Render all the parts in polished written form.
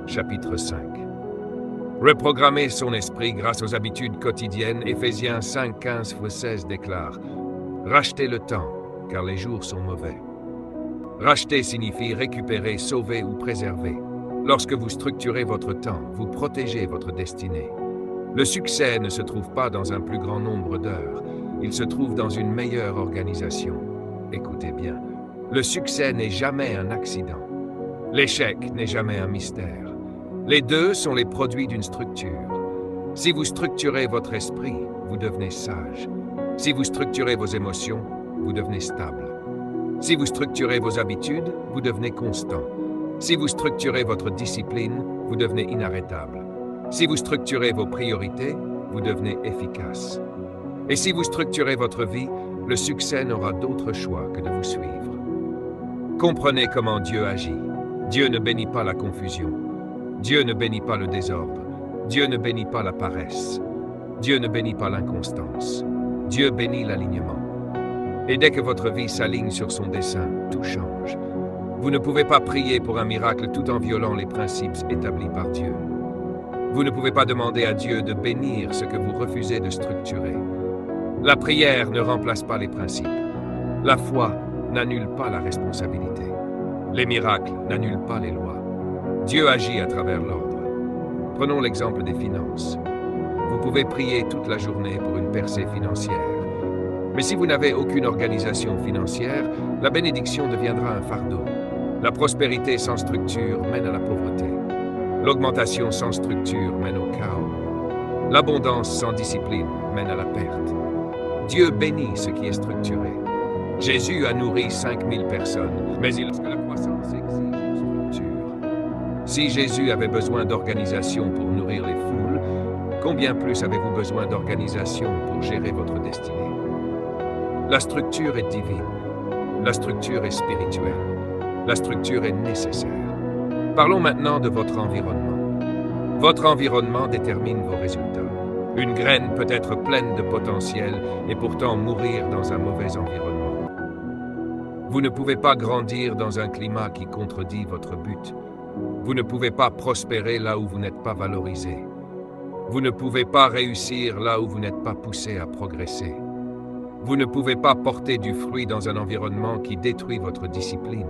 chapitre 5. Reprogrammer son esprit grâce aux habitudes quotidiennes, Éphésiens 5, 15-16 déclare « Rachetez le temps, car les jours sont mauvais ». Racheter signifie récupérer, sauver ou préserver. Lorsque vous structurez votre temps, vous protégez votre destinée. Le succès ne se trouve pas dans un plus grand nombre d'heures, il se trouve dans une meilleure organisation. Écoutez bien, le succès n'est jamais un accident. L'échec n'est jamais un mystère. Les deux sont les produits d'une structure. Si vous structurez votre esprit, vous devenez sage. Si vous structurez vos émotions, vous devenez stable. Si vous structurez vos habitudes, vous devenez constant. Si vous structurez votre discipline, vous devenez inarrêtable. Si vous structurez vos priorités, vous devenez efficace. Et si vous structurez votre vie, le succès n'aura d'autre choix que de vous suivre. Comprenez comment Dieu agit. Dieu ne bénit pas la confusion. Dieu ne bénit pas le désordre. Dieu ne bénit pas la paresse. Dieu ne bénit pas l'inconstance. Dieu bénit l'alignement. Et dès que votre vie s'aligne sur son dessein, tout change. Vous ne pouvez pas prier pour un miracle tout en violant les principes établis par Dieu. Vous ne pouvez pas demander à Dieu de bénir ce que vous refusez de structurer. La prière ne remplace pas les principes. La foi n'annule pas la responsabilité. Les miracles n'annulent pas les lois. Dieu agit à travers l'ordre. Prenons l'exemple des finances. Vous pouvez prier toute la journée pour une percée financière. Mais si vous n'avez aucune organisation financière, la bénédiction deviendra un fardeau. La prospérité sans structure mène à la pauvreté. L'augmentation sans structure mène au chaos. L'abondance sans discipline mène à la perte. Dieu bénit ce qui est structuré. Jésus a nourri 5000 personnes, mais il que la croissance exige une structure. Si Jésus avait besoin d'organisation pour nourrir les foules, combien plus avez-vous besoin d'organisation pour gérer votre destinée? La structure est divine. La structure est spirituelle. La structure est nécessaire. Parlons maintenant de votre environnement. Votre environnement détermine vos résultats. Une graine peut être pleine de potentiel et pourtant mourir dans un mauvais environnement. Vous ne pouvez pas grandir dans un climat qui contredit votre but. Vous ne pouvez pas prospérer là où vous n'êtes pas valorisé. Vous ne pouvez pas réussir là où vous n'êtes pas poussé à progresser. Vous ne pouvez pas porter du fruit dans un environnement qui détruit votre discipline.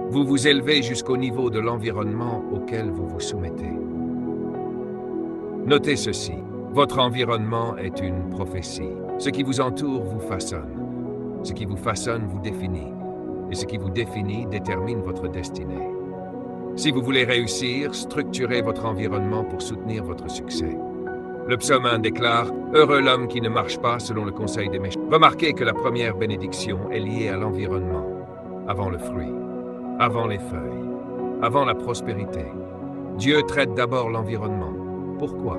Vous vous élevez jusqu'au niveau de l'environnement auquel vous vous soumettez. Notez ceci, votre environnement est une prophétie. Ce qui vous entoure vous façonne. Ce qui vous façonne vous définit. Et ce qui vous définit détermine votre destinée. Si vous voulez réussir, structurez votre environnement pour soutenir votre succès. Le psaume 1 déclare « Heureux l'homme qui ne marche pas selon le conseil des méchants ». Remarquez que la première bénédiction est liée à l'environnement, avant le fruit, avant les feuilles, avant la prospérité. Dieu traite d'abord l'environnement. Pourquoi?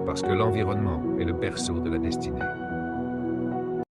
Parce que l'environnement est le berceau de la destinée.